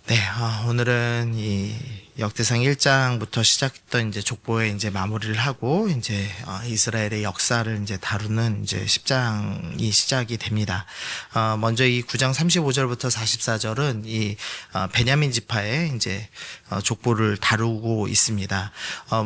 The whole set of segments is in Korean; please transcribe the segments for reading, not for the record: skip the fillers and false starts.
네, 오늘은 이 역대상 1장부터 시작했던 이제 족보에 이제 마무리를 하고 이제 이스라엘의 역사를 이제 다루는 이제 10장이 시작이 됩니다. 먼저 이 9장 35절부터 44절은 이 베냐민 지파의 이제 족보를 다루고 있습니다.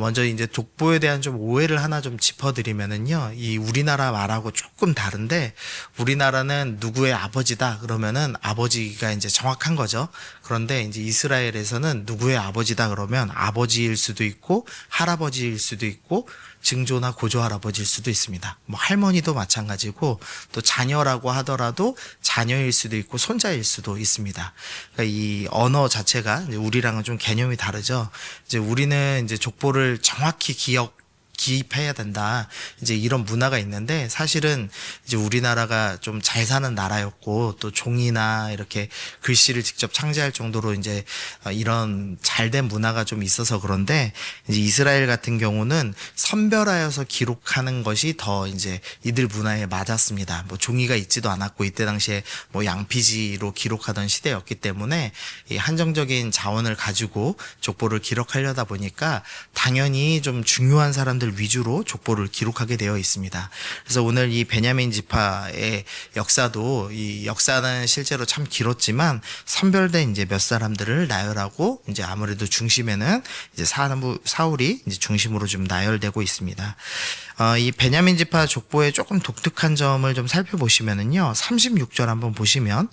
먼저 이제 족보에 대한 좀 오해를 하나 좀 짚어드리면은요, 이 우리나라 말하고 조금 다른데, 우리나라는 누구의 아버지다 그러면은 아버지가 이제 정확한 거죠. 그런데 이제 이스라엘에서는 누구의 아버지다 그러면 아버지일 수도 있고 할아버지일 수도 있고 증조나 고조 할아버지일 수도 있습니다. 뭐 할머니도 마찬가지고, 또 자녀라고 하더라도 자녀일 수도 있고 손자일 수도 있습니다. 그러니까 이 언어 자체가 이제 우리랑은 좀 개념이 다르죠. 이제 우리는 이제 족보를 정확히 기입해야 된다, 이제 이런 문화가 있는데, 사실은 이제 우리나라가 좀 잘 사는 나라였고, 또 종이나 이렇게 글씨를 직접 창제할 정도로 이제 이런 잘된 문화가 좀 있어서 그런데, 이제 이스라엘 같은 경우는 선별하여서 기록하는 것이 더 이제 이들 문화에 맞았습니다. 뭐 종이가 있지도 않았고, 이때 당시에 뭐 양피지로 기록하던 시대였기 때문에 이 한정적인 자원을 가지고 족보를 기록하려다 보니까 당연히 좀 중요한 사람들 위주로 족보를 기록하게 되어 있습니다. 그래서 오늘 이 베냐민 지파의 역사도, 이 역사는 실제로 참 길었지만 선별된 이제 몇 사람들을 나열하고, 이제 아무래도 중심에는 이제 사울이 이제 중심으로 좀 나열되고 있습니다. 이 베냐민 지파 족보의 조금 독특한 점을 좀 살펴보시면은요, 36절 한번 보시면,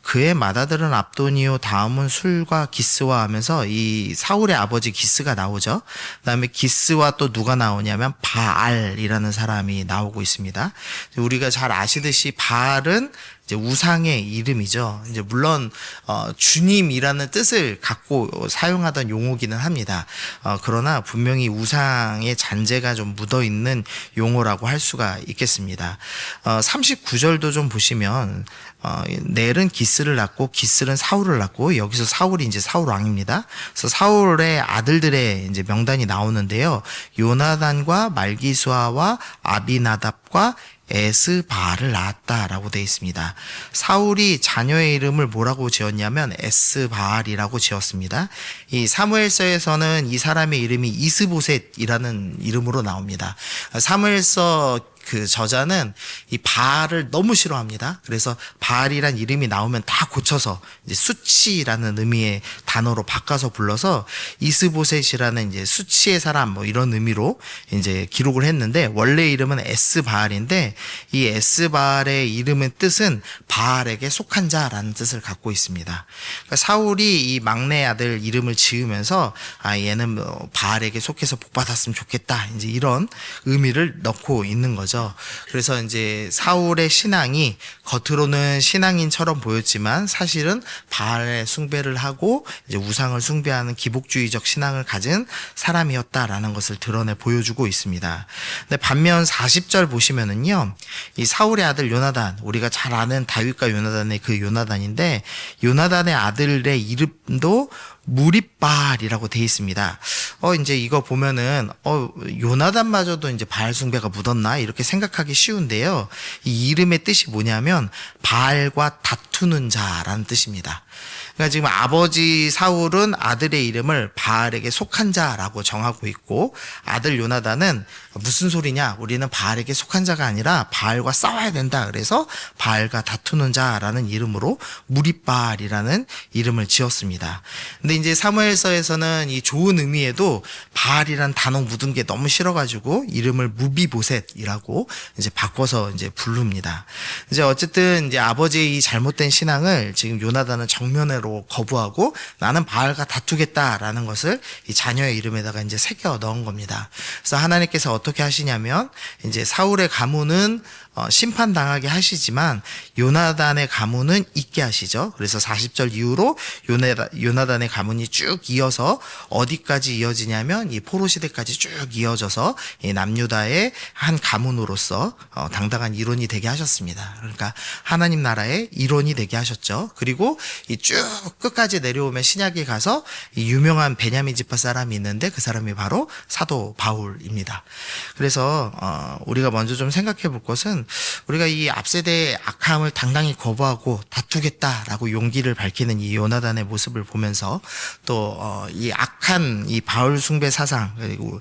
그의 맏아들은 압도니요, 다음은 술과 기스와 하면서 이 사울의 아버지 기스가 나오죠. 그다음에 기스와 또 누가 나오냐면 바알이라는 사람이 나오고 있습니다. 우리가 잘 아시듯이 바알은 이제 우상의 이름이죠. 이제 물론 주님이라는 뜻을 갖고 사용하던 용어기는 합니다. 그러나 분명히 우상의 잔재가 좀 묻어 있는 용어라고 할 수가 있겠습니다. 39절도 좀 보시면, 넬은 기스를 낳고 기스는 사울을 낳고, 여기서 사울이 이제 사울 왕입니다. 그래서 사울의 아들들의 이제 명단이 나오는데요, 요나단과 말기수아와 아비나답과 에스바알을 낳았다라고 되어 있습니다. 사울이 자녀의 이름을 뭐라고 지었냐면 에스바알이라고 지었습니다. 이 사무엘서에서는 이 사람의 이름이 이스보셋이라는 이름으로 나옵니다. 사무엘서 그 저자는 이 바알을 너무 싫어합니다. 그래서 바알이란 이름이 나오면 다 고쳐서 이제 수치라는 의미의 단어로 바꿔서 불러서 이스보셋이라는 이제 수치의 사람, 뭐 이런 의미로 이제 기록을 했는데, 원래 이름은 에스바알인데, 이 에스바알의 이름의 뜻은 바알에게 속한 자라는 뜻을 갖고 있습니다. 그러니까 사울이 이 막내 아들 이름을 지으면서 얘는 뭐 바알에게 속해서 복 받았으면 좋겠다, 이제 이런 의미를 넣고 있는 거죠. 그래서 이제 사울의 신앙이 겉으로는 신앙인처럼 보였지만 사실은 바알의 숭배를 하고 이제 우상을 숭배하는 기복주의적 신앙을 가진 사람이었다라는 것을 드러내 보여주고 있습니다. 근데 반면 40절 보시면은요, 이 사울의 아들 요나단, 우리가 잘 아는 다윗과 요나단의 그 요나단인데, 요나단의 아들의 이름도 무립바알이라고 되어 있습니다. 이제 이거 보면은, 요나단마저도 이제 바알 숭배가 묻었나? 이렇게 생각하기 쉬운데요. 이 이름의 뜻이 뭐냐면, 바알과 다투는 자라는 뜻입니다. 그러니까 지금 아버지 사울은 아들의 이름을 바알에게 속한 자라고 정하고 있고, 아들 요나단은 무슨 소리냐? 우리는 바알에게 속한 자가 아니라 바알과 싸워야 된다. 그래서 바알과 다투는 자라는 이름으로 무립바알이라는 이름을 지었습니다. 근데 이제 사무엘서에서는 이 좋은 의미에도 바알이란 단어 묻은 게 너무 싫어가지고 이름을 무비보셋이라고 이제 바꿔서 이제 부릅니다. 이제 어쨌든 이제 아버지의 이 잘못된 신앙을 지금 요나단은 정면으로 거부하고, 나는 바알과 다투겠다라는 것을 이 자녀의 이름에다가 이제 새겨 넣은 겁니다. 그래서 하나님께서 어떻게 하시냐면, 이제 사울의 가문은 심판당하게 하시지만 요나단의 가문은 있게 하시죠. 그래서 40절 이후로 요나단의 가문이 쭉 이어서 어디까지 이어지냐면 이 포로 시대까지 쭉 이어져서 이 남유다의 한 가문으로서 당당한 일원이 되게 하셨습니다. 그러니까 하나님 나라의 일원이 되게 하셨죠. 그리고 이 쭉 끝까지 내려오면 신약에 가서 이 유명한 베냐민 지파 사람이 있는데, 그 사람이 바로 사도 바울입니다. 그래서 우리가 먼저 좀 생각해 볼 것은, 것은 우리가 이 앞세대의 악함을 당당히 거부하고 다투겠다라고 용기를 밝히는 이 요나단의 모습을 보면서 또 이 악한 이 바울 숭배 사상 그리고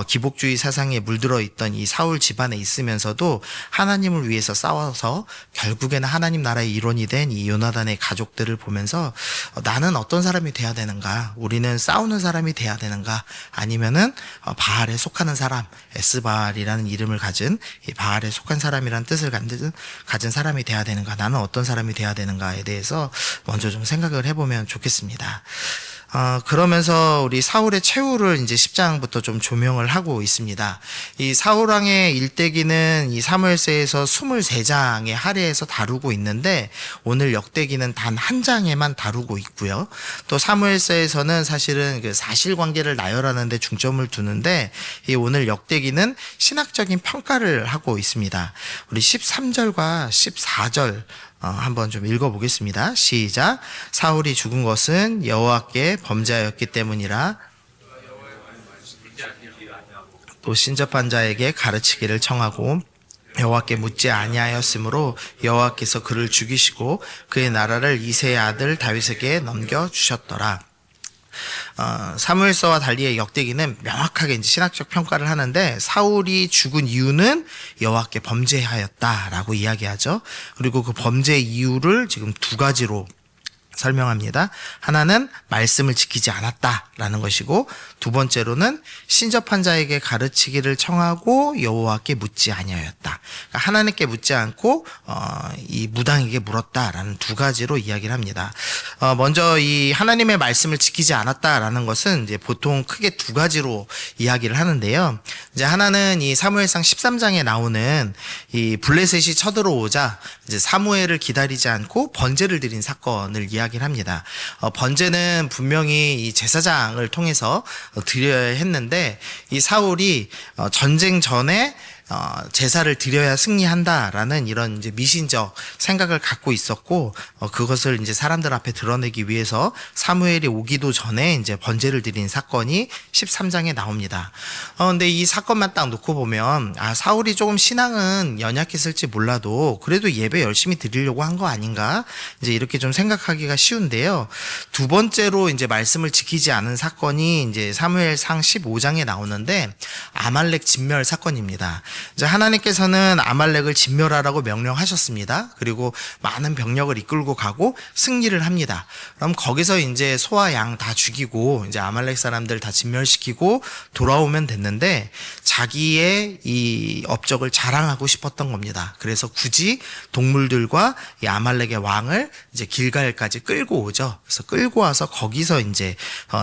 기복주의 사상에 물들어 있던 이 사울 집안에 있으면서도 하나님을 위해서 싸워서 결국에는 하나님 나라의 일원이 된 이 요나단의 가족들을 보면서 나는 어떤 사람이 돼야 되는가? 우리는 싸우는 사람이 돼야 되는가? 아니면은 바알에 속하는 사람, 에스바알이라는 이름을 가진 이 바알에 속한 사람이라는 뜻을 가진 사람이 돼야 되는가? 나는 어떤 사람이 돼야 되는가에 대해서 먼저 좀 생각을 해보면 좋겠습니다. 그러면서 우리 사울의 최후를 이제 10장부터 좀 조명을 하고 있습니다. 이 사울왕의 일대기는 이 사무엘서에서 23장에 할애해서 다루고 있는데 오늘 역대기는 단 한 장에만 다루고 있고요. 또 사무엘서에서는 사실은 그 사실관계를 나열하는 데 중점을 두는데 이 오늘 역대기는 신학적인 평가를 하고 있습니다. 우리 13절과 14절 한번 좀 읽어보겠습니다. 시작. 사울이 죽은 것은 여호와께 범죄하였기 때문이라 또 신접한 자에게 가르치기를 청하고 여호와께 묻지 아니하였으므로 여호와께서 그를 죽이시고 그의 나라를 이새의 아들 다윗에게 넘겨주셨더라. 사무엘서와 달리의 역대기는 명확하게 이제 신학적 평가를 하는데 사울이 죽은 이유는 여호와께 범죄하였다라고 이야기하죠. 그리고 그 범죄 이유를 지금 두 가지로 설명합니다. 하나는 말씀을 지키지 않았다라는 것이고 두 번째로는 신접한 자에게 가르치기를 청하고 여호와께 묻지 아니하였다. 그러니까 하나님께 묻지 않고 이 무당에게 물었다라는 두 가지로 이야기를 합니다. 먼저 이 하나님의 말씀을 지키지 않았다라는 것은 이제 보통 크게 두 가지로 이야기를 하는데요. 이제 하나는 이 사무엘상 13장에 나오는 이 블레셋이 쳐들어오자 이제 사무엘을 기다리지 않고 번제를 드린 사건을 이야기를 합니다. 번제는 분명히 이 제사장을 통해서 드려야 했는데 이 사울이 전쟁 전에 제사를 드려야 승리한다라는 이런 이제 미신적 생각을 갖고 있었고 그것을 이제 사람들 앞에 드러내기 위해서 사무엘이 오기도 전에 이제 번제를 드린 사건이 13장에 나옵니다. 근데 이 사건만 딱 놓고 보면 사울이 조금 신앙은 연약했을지 몰라도 그래도 예배 열심히 드리려고 한 거 아닌가 이제 이렇게 좀 생각하기가 쉬운데요. 두 번째로 이제 말씀을 지키지 않은 사건이 이제 사무엘상 15장에 나오는데 아말렉 진멸 사건입니다. 이제 하나님께서는 아말렉을 진멸하라고 명령하셨습니다. 그리고 많은 병력을 이끌고 가고 승리를 합니다. 그럼 거기서 이제 소와 양 다 죽이고 이제 아말렉 사람들 다 진멸시키고 돌아오면 됐는데 자기의 이 업적을 자랑하고 싶었던 겁니다. 그래서 굳이 동물들과 이 아말렉의 왕을 이제 길갈까지 끌고 오죠. 그래서 끌고 와서 거기서 이제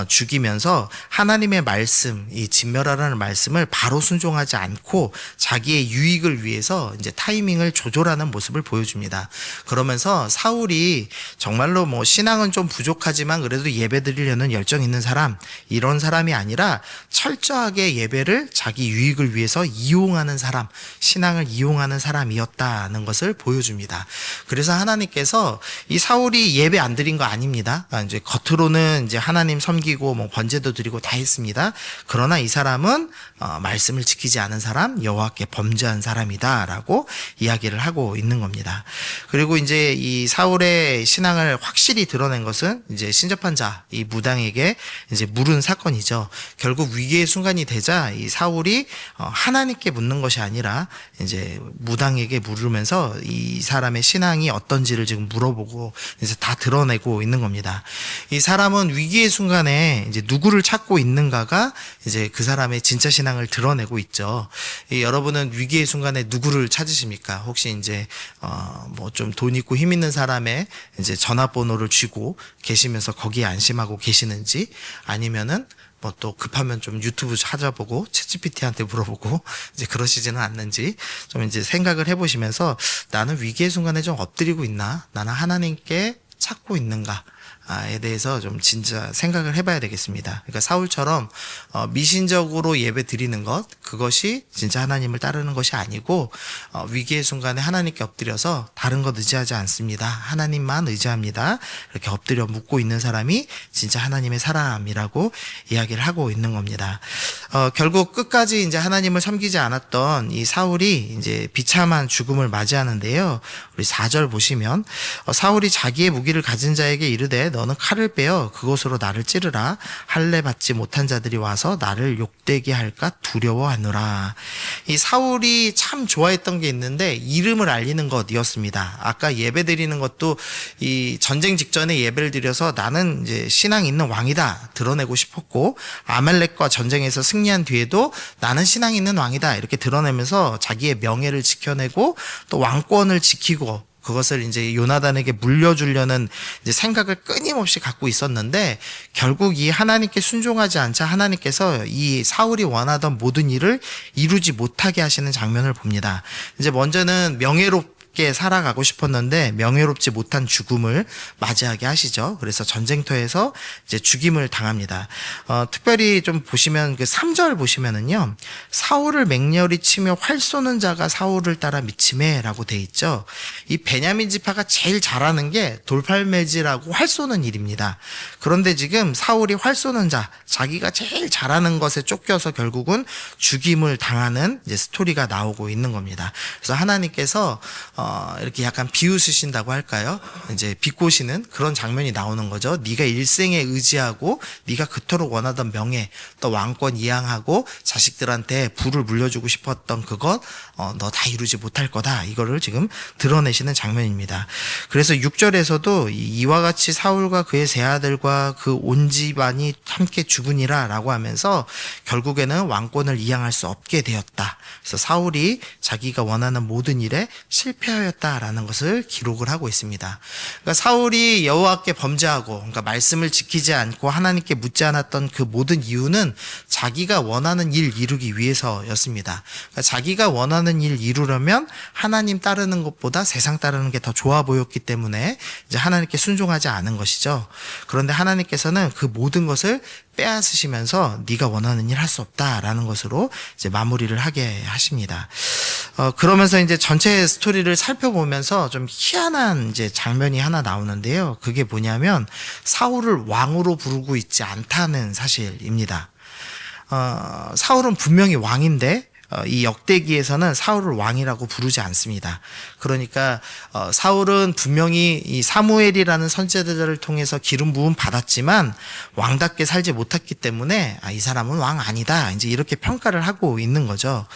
죽이면서 하나님의 말씀, 이 진멸하라는 말씀을 바로 순종하지 않고 자기의 유익을 위해서 이제 타이밍을 조절하는 모습을 보여줍니다. 그러면서 사울이 정말로 뭐 신앙은 좀 부족하지만 그래도 예배 드리려는 열정 있는 사람, 이런 사람이 아니라 철저하게 예배를 자기 유익을 위해서 이용하는 사람, 신앙을 이용하는 사람이었다는 것을 보여줍니다. 그래서 하나님께서 이 사울이 예배 안 드린 거 아닙니다. 이제 겉으로는 이제 하나님 섬기고 뭐 번제도 드리고 다 했습니다. 그러나 이 사람은 말씀을 지키지 않은 사람, 여호와께 범죄한 사람이다라고 이야기를 하고 있는 겁니다. 그리고 이제 이 사울의 신앙을 확실히 드러낸 것은 이제 신접한 자, 이 무당에게 이제 물은 사건이죠. 결국 위기의 순간이 되자 이 사울이 하나님께 묻는 것이 아니라 이제 무당에게 물으면서 이 사람의 신앙이 어떤지를 지금 물어보고 이제 다 드러내고 있는 겁니다. 이 사람은 위기의 순간에 이제 누구를 찾고 있는가가 이제 그 사람의 진짜 신앙을 드러내고 있죠. 여러분은 위기의 순간에 누구를 찾으십니까? 혹시 이제 뭐 좀 돈 있고 힘 있는 사람의 이제 전화번호를 쥐고 계시면서 거기에 안심하고 계시는지 아니면은 뭐 또 급하면 좀 유튜브 찾아보고 챗GPT한테 물어보고 이제 그러시지는 않는지 좀 이제 생각을 해보시면서 나는 위기의 순간에 좀 엎드리고 있나? 나는 하나님께 찾고 있는가? 대해서 좀 진짜 생각을 해봐야 되겠습니다. 그러니까 사울처럼 미신적으로 예배 드리는 것, 그것이 진짜 하나님을 따르는 것이 아니고 위기의 순간에 하나님께 엎드려서 다른 것 의지하지 않습니다. 하나님만 의지합니다. 이렇게 엎드려 묻고 있는 사람이 진짜 하나님의 사람이라고 이야기를 하고 있는 겁니다. 결국 끝까지 이제 하나님을 섬기지 않았던 이 사울이 이제 비참한 죽음을 맞이하는데요. 우리 4절 보시면 사울이 자기의 무기를 가진 자에게 이르되 너는 칼을 빼어 그곳으로 나를 찌르라. 할례 받지 못한 자들이 와서 나를 욕되게 할까 두려워하노라. 이 사울이 참 좋아했던 게 있는데 이름을 알리는 것이었습니다. 아까 예배 드리는 것도 이 전쟁 직전에 예배를 드려서 나는 이제 신앙 있는 왕이다 드러내고 싶었고, 아말렉과 전쟁에서 승리한 뒤에도 나는 신앙 있는 왕이다 이렇게 드러내면서 자기의 명예를 지켜내고 또 왕권을 지키고 그것을 이제 요나단에게 물려주려는 이제 생각을 끊임없이 갖고 있었는데, 결국 이 하나님께 순종하지 않자 하나님께서 이 사울이 원하던 모든 일을 이루지 못하게 하시는 장면을 봅니다. 이제 먼저는 명예롭게 살아가고 싶었는데 명예롭지 못한 죽음을 맞이하게 하시죠. 그래서 전쟁터에서 이제 죽임을 당합니다. 특별히 좀 보시면 그 3절 보시면은요, 사울을 맹렬히 치며 활 쏘는 자가 사울을 따라 미치매라고 돼 있죠. 이 베냐민 지파가 제일 잘하는 게 돌팔매질하고 활 쏘는 일입니다. 그런데 지금 사울이 활 쏘는 자, 자기가 제일 잘하는 것에 쫓겨서 결국은 죽임을 당하는 이제 스토리가 나오고 있는 겁니다. 그래서 하나님께서 이렇게 약간 비웃으신다고 할까요? 이제 비꼬시는 그런 장면이 나오는 거죠. 네가 일생에 의지하고 네가 그토록 원하던 명예, 또 왕권 이양하고 자식들한테 부를 물려주고 싶었던 그것 너 다 이루지 못할 거다. 이거를 지금 드러내시는 장면입니다. 그래서 6절에서도 이와 같이 사울과 그의 세 아들과 그 온 집안이 함께 죽으니라 라고 하면서 결국에는 왕권을 이양할 수 없게 되었다. 그래서 사울이 자기가 원하는 모든 일에 실패하였다라는 것을 기록을 하고 있습니다. 그러니까 사울이 여호와께 범죄하고, 그러니까 말씀을 지키지 않고 하나님께 묻지 않았던 그 모든 이유는 자기가 원하는 일 이루기 위해서였습니다. 그러니까 자기가 원하는 일 이루려면 하나님 따르는 것보다 세상 따르는 게 더 좋아 보였기 때문에 이제 하나님께 순종하지 않은 것이죠. 그런데 하나님께서는 그 모든 것을 빼앗으시면서 네가 원하는 일 할 수 없다라는 것으로 이제 마무리를 하게 하십니다. 그러면서 이제 전체 스토리를 살펴보면서 좀 희한한 이제 장면이 하나 나오는데요. 그게 뭐냐면 사울을 왕으로 부르고 있지 않다는 사실입니다. 사울은 분명히 왕인데 이 역대기에서는 사울을 왕이라고 부르지 않습니다. 그러니까 사울은 분명히 이 사무엘이라는 선지자들을 통해서 기름 부음 받았지만 왕답게 살지 못했기 때문에 이 사람은 왕 아니다, 이제 이렇게 평가를 하고 있는 거죠.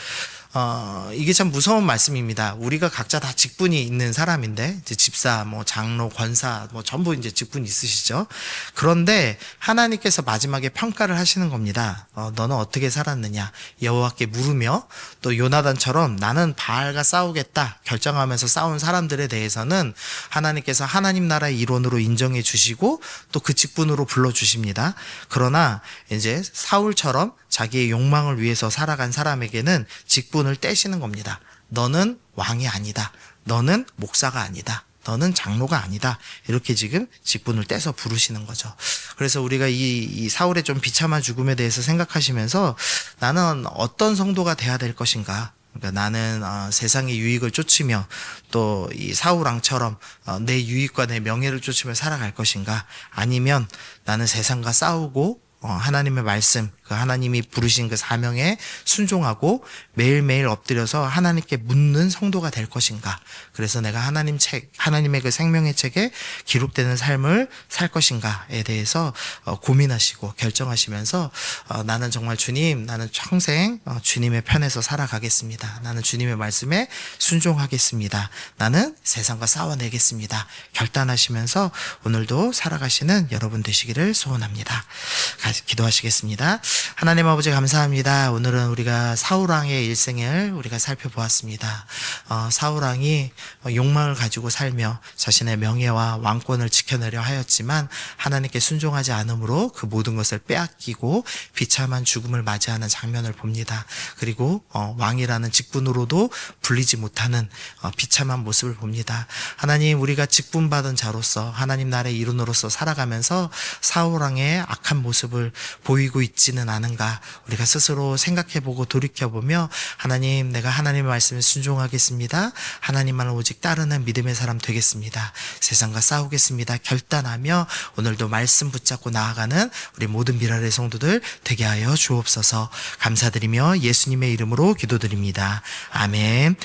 이게 참 무서운 말씀입니다. 우리가 각자 다 직분이 있는 사람인데, 이제 집사, 뭐 장로, 권사, 뭐 전부 이제 직분이 있으시죠. 그런데 하나님께서 마지막에 평가를 하시는 겁니다. 너는 어떻게 살았느냐? 여호와께 물으며, 또 요나단처럼 나는 바알과 싸우겠다 결정하면서 싸운 사람들에 대해서는 하나님께서 하나님 나라의 일원으로 인정해 주시고 또 그 직분으로 불러 주십니다. 그러나 이제 사울처럼 자기의 욕망을 위해서 살아간 사람에게는 직분을 떼시는 겁니다. 너는 왕이 아니다. 너는 목사가 아니다. 너는 장로가 아니다. 이렇게 지금 직분을 떼서 부르시는 거죠. 그래서 우리가 이 사울의 좀 비참한 죽음에 대해서 생각하시면서 나는 어떤 성도가 돼야 될 것인가? 그러니까 나는 세상의 유익을 쫓으며 또 이 사울왕처럼 내 유익과 내 명예를 쫓으며 살아갈 것인가? 아니면 나는 세상과 싸우고 하나님의 말씀, 그 하나님이 부르신 그 사명에 순종하고 매일매일 엎드려서 하나님께 묻는 성도가 될 것인가? 그래서 내가 하나님의 그 생명의 책에 기록되는 삶을 살 것인가에 대해서 고민하시고 결정하시면서 나는 정말 주님, 나는 평생 주님의 편에서 살아가겠습니다. 나는 주님의 말씀에 순종하겠습니다. 나는 세상과 싸워내겠습니다. 결단하시면서 오늘도 살아가시는 여러분 되시기를 소원합니다. 기도하시겠습니다. 하나님 아버지 감사합니다. 오늘은 우리가 사울왕의 일생을 우리가 살펴보았습니다. 사울왕이 욕망을 가지고 살며 자신의 명예와 왕권을 지켜내려 하였지만 하나님께 순종하지 않으므로 그 모든 것을 빼앗기고 비참한 죽음을 맞이하는 장면을 봅니다. 그리고 왕이라는 직분으로도 불리지 못하는 비참한 모습을 봅니다. 하나님, 우리가 직분받은 자로서 하나님 나라의 일원으로서 살아가면서 사울왕의 악한 모습을 보이고 있지는 않은가 우리가 스스로 생각해보고 돌이켜보며 하나님, 내가 하나님의 말씀에 순종하겠습니다. 하나님만을 오직 따르는 믿음의 사람 되겠습니다. 세상과 싸우겠습니다. 결단하며 오늘도 말씀 붙잡고 나아가는 우리 모든 미라의 성도들 되게 하여 주옵소서. 감사드리며 예수님의 이름으로 기도드립니다. 아멘.